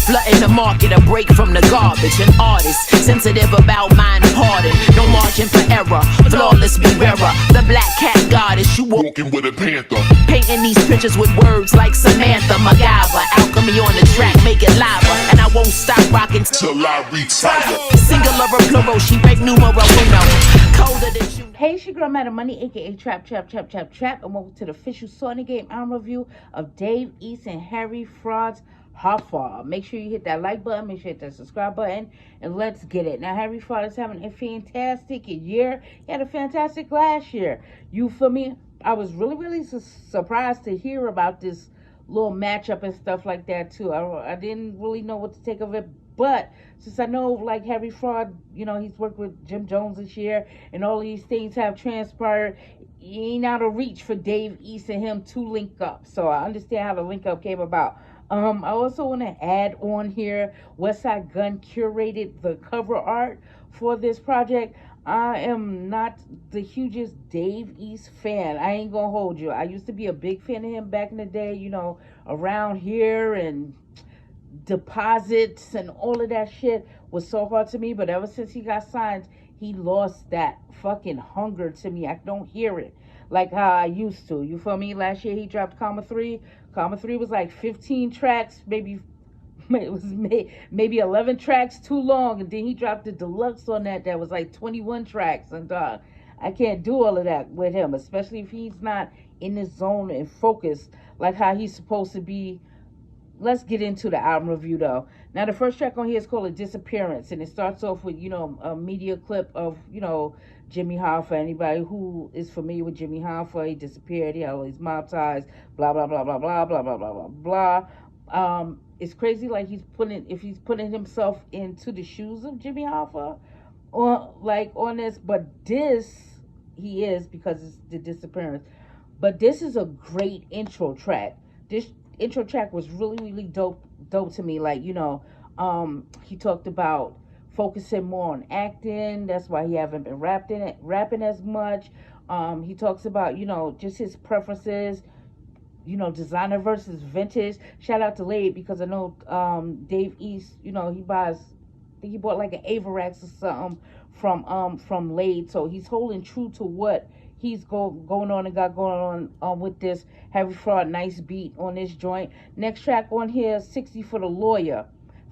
Flooding the market, a break from the garbage. An artist, sensitive about mind pardon. No margin for error, flawless be rarer. The black cat goddess, you walking with a panther. Painting these pictures with words like Samantha MacGyver. Alchemy on the track, make it lava. And I won't stop rocking till I retire. Singular or plural, she break numero uno. Colder than you. Hey, it's your girl, Madam Money, aka Trap, and welcome to the official Sony Game album review of Dave East and Harry Fraud's HOFFA. Make sure you hit that like button, make sure you hit that subscribe button, and let's get it. Now, Harry Fraud is having a fantastic year. He had a fantastic last year. You feel me? I was really surprised to hear about this little matchup and stuff like that, too. I didn't really know what to take of it. But since I know, like, Harry Fraud, you know, he's worked with Jim Jones this year, and all these things have transpired, he ain't out of reach for Dave East and him to link up. So I understand how the link up came about. I also want to add on here, Westside Gunn curated the cover art for this project. I am not the hugest Dave East fan. I ain't gonna hold you. I used to be a big fan of him back in the day, you know, around here, and deposits and all of that shit was so hard to me. But ever since he got signed, he lost that fucking hunger to me. I don't hear it like how I used to. You feel me? Last year he dropped Comma 3. Comma 3 was like 15 tracks, maybe it was maybe 11 tracks too long, and then he dropped the deluxe on that was like 21 tracks, and I can't do all of that with him, especially if he's not in his zone and focused like how he's supposed to be. Let's get into the album review, though. Now, the first track on here is called Disappearance, and it starts off with, you know, a media clip of, you know, Jimmy Hoffa. Anybody who is familiar with Jimmy Hoffa, he disappeared, he had all these mob ties, blah, blah, blah, blah, blah, blah, blah, blah, blah, blah. It's crazy, like, if he's putting himself into the shoes of Jimmy Hoffa, or, like, on this, but this, he is, because it's the Disappearance. But this is a great intro track. This intro track was really dope to me. Like, you know, he talked about focusing more on acting. That's why he haven't been rapping as much. He talks about, you know, just his preferences, you know, designer versus vintage. Shout out to Lade, because I know Dave East, you know, he buys, I think he bought like an Avarax or something from Lade. So he's holding true to what he's going on and got going on with this. Harry Fraud, nice beat on this joint. Next track on here, 60 for the Lawyer.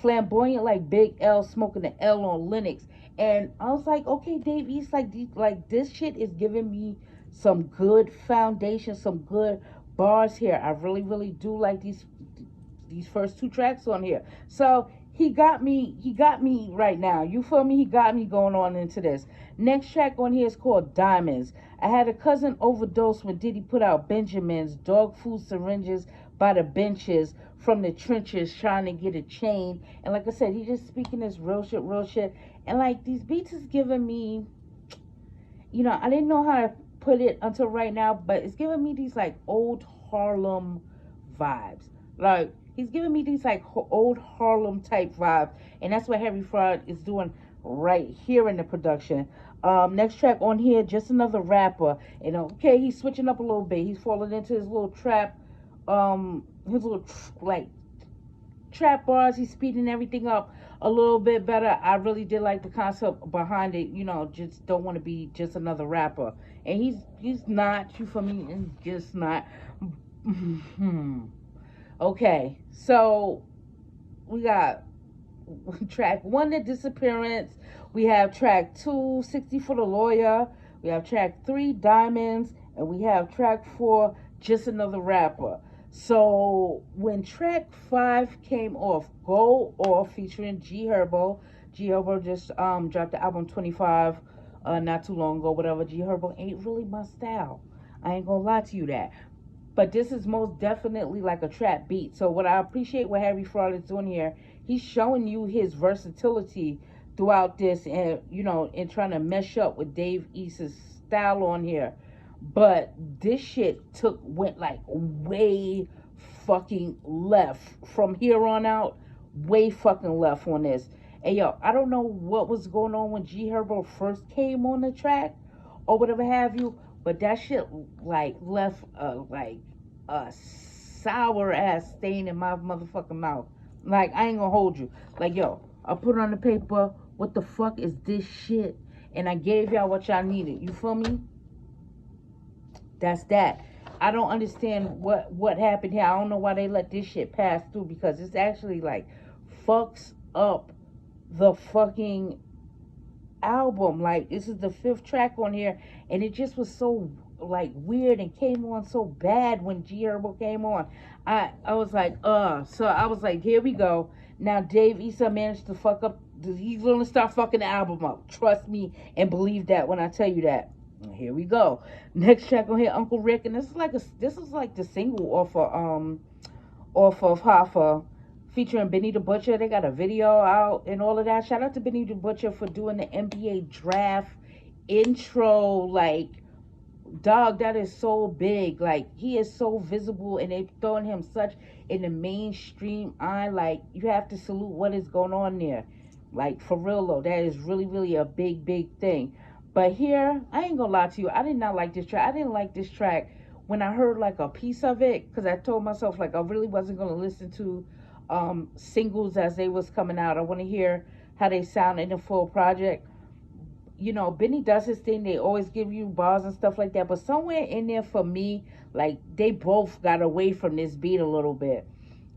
Flamboyant like Big L, smoking the L on Linux. And I was like, okay, Dave East, like this shit is giving me some good foundation, some good bars here. I really do like these first two tracks on here. So he got me right now. You feel me? He got me going on into this. Next track on here is called Diamonds. I had a cousin overdose when Diddy put out Benjamins, dog food syringes by the benches from the trenches trying to get a chain. And like I said, he just speaking this real shit. And like these beats is giving me, you know, I didn't know how to put it until right now, but it's giving me these like old Harlem vibes. Like, he's giving me these like old Harlem type vibes, and that's what Harry Fraud is doing right here in the production. Next track on here, Just Another Rapper. And okay, he's switching up a little bit. He's falling into his little trap, his little like trap bars. He's speeding everything up a little bit better. I really did like the concept behind it. You know, just don't want to be just another rapper, and he's not. You feel me? And just not. Okay, so we got track 1, The Disappearance. We have track 2, 60 for the Lawyer. We have track 3, Diamonds. And we have track 4, Just Another Rapper. So when track 5 came off, Go Off, featuring G Herbo. G Herbo just dropped the album 25 not too long ago, whatever. G Herbo ain't really my style. I ain't gonna lie to you that. But this is most definitely like a trap beat. So what I appreciate what Harry Fraud is doing here, he's showing you his versatility throughout this, and, you know, and trying to mesh up with Dave East's style on here. But this shit went like way fucking left. From here on out, way fucking left on this. And yo, I don't know what was going on when G Herbo first came on the track or whatever have you, but that shit like left like a sour ass stain in my motherfucking mouth. Like, I ain't gonna hold you. Like, yo, I put on the paper, what the fuck is this shit? And I gave y'all what y'all needed. You feel me? That's that. I don't understand what happened here. I don't know why they let this shit pass through, because it's actually like fucks up the fucking album. Like, this is the 5th track on here, and it just was so like weird and came on so bad when G Herbo came on. I was like, so I was like, here we go. Now Dave Issa managed to fuck up. He's gonna start fucking the album up. Trust me and believe that when I tell you that. Here we go. Next track on here, Uncle Rick, and this is like the single off of HOFFA, featuring Benny the Butcher. They got a video out and all of that. Shout out to Benny the Butcher for doing the NBA draft intro. Like, dog, that is so big. Like, he is so visible, and they've thrown him such in the mainstream eye. Like, you have to salute what is going on there. Like, for real though, that is really, really a big, big thing. But here, I ain't gonna lie to you, I did not like this track. I didn't like this track when I heard like a piece of it, because I told myself like I really wasn't gonna listen to singles as they was coming out. I want to hear how they sound in the full project. You know, Benny does his thing. They always give you bars and stuff like that. But somewhere in there for me, like, they both got away from this beat a little bit.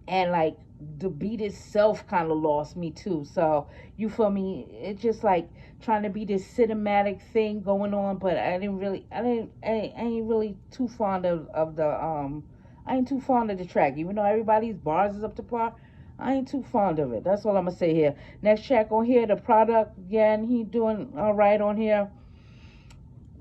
And like, the beat itself kind of lost me too. So, you feel me? It's just like trying to be this cinematic thing going on, but I ain't really too fond of the I ain't too fond of the track. Even though everybody's bars is up to par, I ain't too fond of it. That's all I'm gonna say here. Next track on here, The Product. Again, he doing all right on here.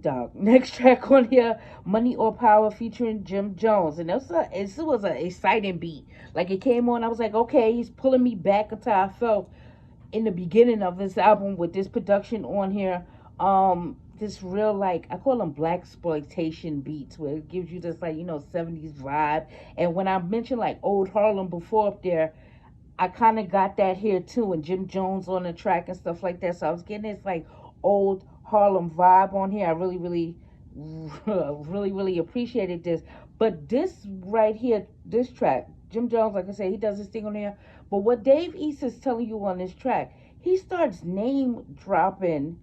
Dog. Next track on here, Money or Power, featuring Jim Jones. And it was an exciting beat. Like, it came on, I was like, okay, he's pulling me back until I felt in the beginning of this album with this production on here. This real, like, I call them black exploitation beats, where it gives you this, like, 70s vibe. And when I mentioned like Old Harlem before up there, I kind of got that here too, and Jim Jones on the track and stuff like that. So I was getting this like old Harlem vibe on here. I really, really, really, really appreciated this. But this right here, this track, Jim Jones, like I said, he does his thing on here. But what Dave East is telling you on this track, he starts name dropping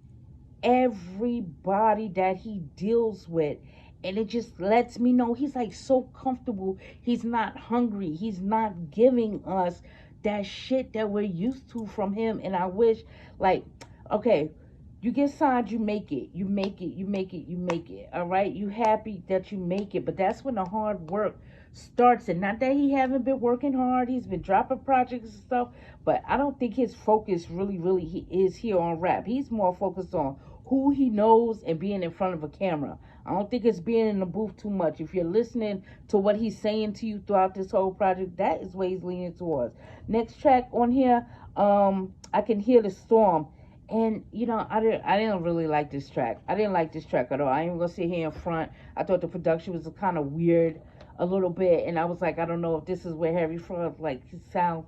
everybody that he deals with. And it just lets me know he's like so comfortable. He's not hungry. He's not giving us that shit that we're used to from him. And I wish, like, okay, you get signed, you make it. You make it, you make it, you make it. All right? You happy that you make it. But that's when the hard work starts. And not that he haven't been working hard. He's been dropping projects and stuff. But I don't think his focus really he is here on rap. He's more focused on who he knows and being in front of a camera. I don't think it's being in the booth too much. If you're listening to what he's saying to you throughout this whole project, that is what he's leaning towards. Next track on here, I Can Hear the Storm. And, I didn't really like this track. I didn't like this track at all. I ain't gonna sit here in front. I thought the production was kind of weird a little bit. And I was like, I don't know if this is where Harry Fraud, like, his sound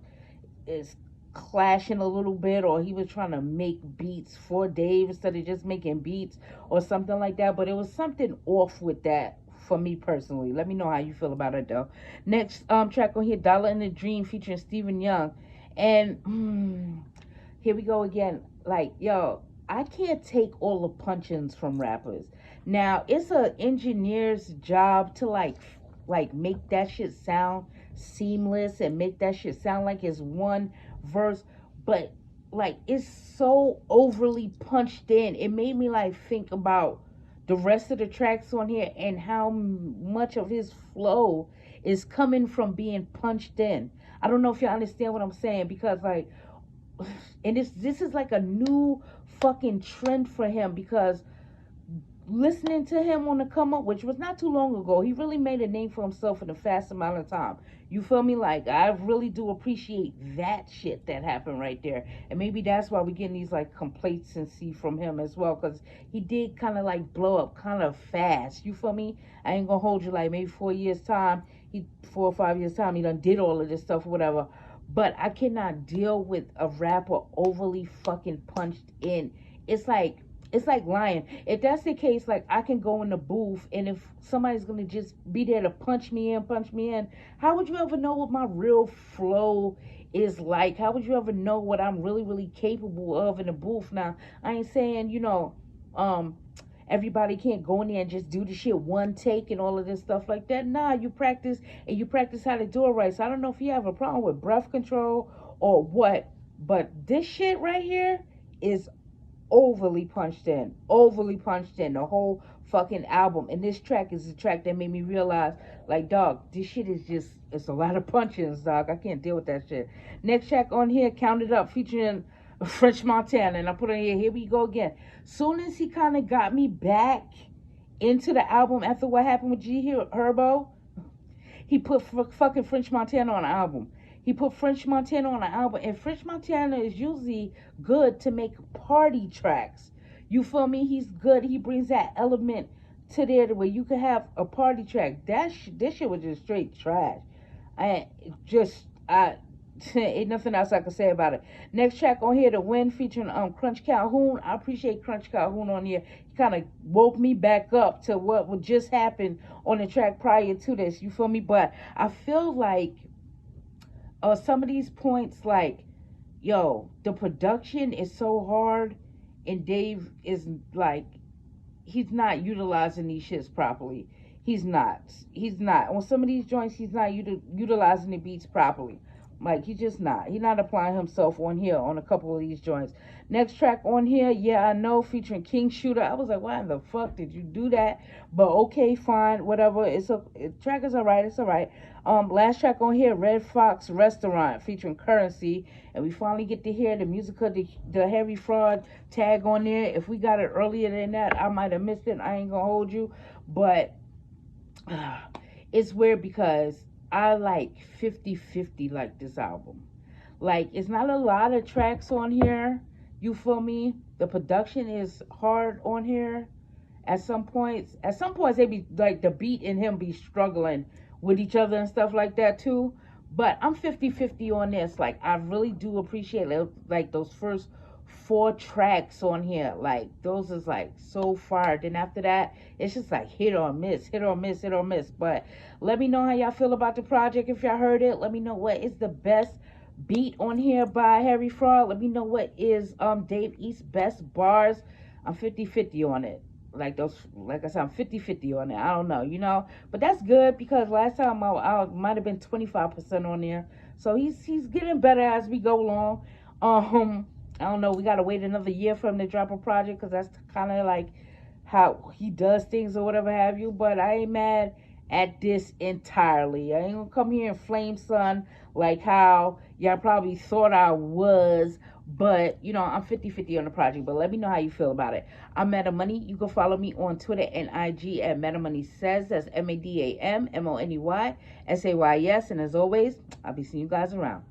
is clashing a little bit, or he was trying to make beats for Dave instead of just making beats or something like that. But it was something off with that for me personally. Let me know how you feel about it though. Next track on here, Dollar in the Dream, featuring Stephen Young. And here we go again. Like, yo, I can't take all the punch-ins from rappers. Now, it's an engineer's job to like make that shit sound seamless and make that shit sound like it's one verse, but like, it's so overly punched in. It made me like think about the rest of the tracks on here and how much of his flow is coming from being punched in. I don't know if y'all understand what I'm saying, because like, and this is like a new fucking trend for him, because listening to him on the come up, which was not too long ago, he really made a name for himself in a fast amount of time. You feel me? Like, I really do appreciate that shit that happened right there. And maybe that's why we're getting these like complacency from him as well, because he did kind of like blow up kind of fast. You feel me? I ain't gonna hold you, like maybe 4 years time, 4 or 5 years time, he done did all of this stuff or whatever. But I cannot deal with a rapper overly fucking punched in. It's like It's like lying. If that's the case, like I can go in the booth, and if somebody's gonna just be there to punch me in, how would you ever know what my real flow is like? How would you ever know what I'm really capable of in the booth? Now, I ain't saying, everybody can't go in there and just do the shit one take and all of this stuff like that. Nah, you practice, and you practice how to do it right. So I don't know if you have a problem with breath control or what, but this shit right here is overly punched in the whole fucking album. And this track is the track that made me realize, like, dog, this shit is just, it's a lot of punches, dog. I can't deal with that shit. Next track on here, Count It Up, featuring French Montana, and I put on here we go again. Soon as he kind of got me back into the album after what happened with G Herbo, he put fucking French Montana on the album. He put French Montana on the album, and French Montana is usually good to make party tracks. You feel me? He's good. He brings that element to there where you can have a party track. This shit was just straight trash. Ain't nothing else I can say about it. Next track on here, The Win, featuring Crunch Calhoun. I appreciate Crunch Calhoun on here. He kind of woke me back up to what would just happen on the track prior to this. You feel me? But I feel like some of these points, like, yo, the production is so hard, and Dave is like, he's not utilizing these shits properly. He's not. On some of these joints, he's not utilizing the beats properly. Like, he's just not. He's not applying himself on here on a couple of these joints. Next track on here, Yeah, I Know, featuring King Shooter. I was like, why in the fuck did you do that? But okay, fine, whatever. Track is alright. It's alright. Last track on here, Red Fox Restaurant, featuring Currency. And we finally get to hear the music of the Harry Fraud tag on there. If we got it earlier than that, I might have missed it. I ain't gonna hold you. But it's weird because I like 50-50 like this album. Like, it's not a lot of tracks on here. You feel me? The production is hard on here. At some points they be like, the beat and him be struggling with each other and stuff like that too. But I'm 50-50 on this. Like, I really do appreciate like those first 4 tracks on here. Like, those is like so far. Then after that, it's just like hit or miss. But let me know how y'all feel about the project. If y'all heard it, let me know what is the best beat on here by Harry Fraud. Let me know what is Dave East's best bars. I'm 50-50 on it. Like I said, I'm 50-50 on it. I don't know, but that's good, because last time I might have been 25% on there. So he's getting better as we go along. I don't know, we gotta wait another year for him to drop a project, because that's kind of like how he does things or whatever have you. But I ain't mad at this entirely. I ain't gonna come here and flame son like how y'all probably thought I was. But, I'm 50-50 on the project. But let me know how you feel about it. I'm Meta Money. You can follow me on Twitter and IG at Meta Money Says. That's MADAMMONEYSAYS. And as always, I'll be seeing you guys around.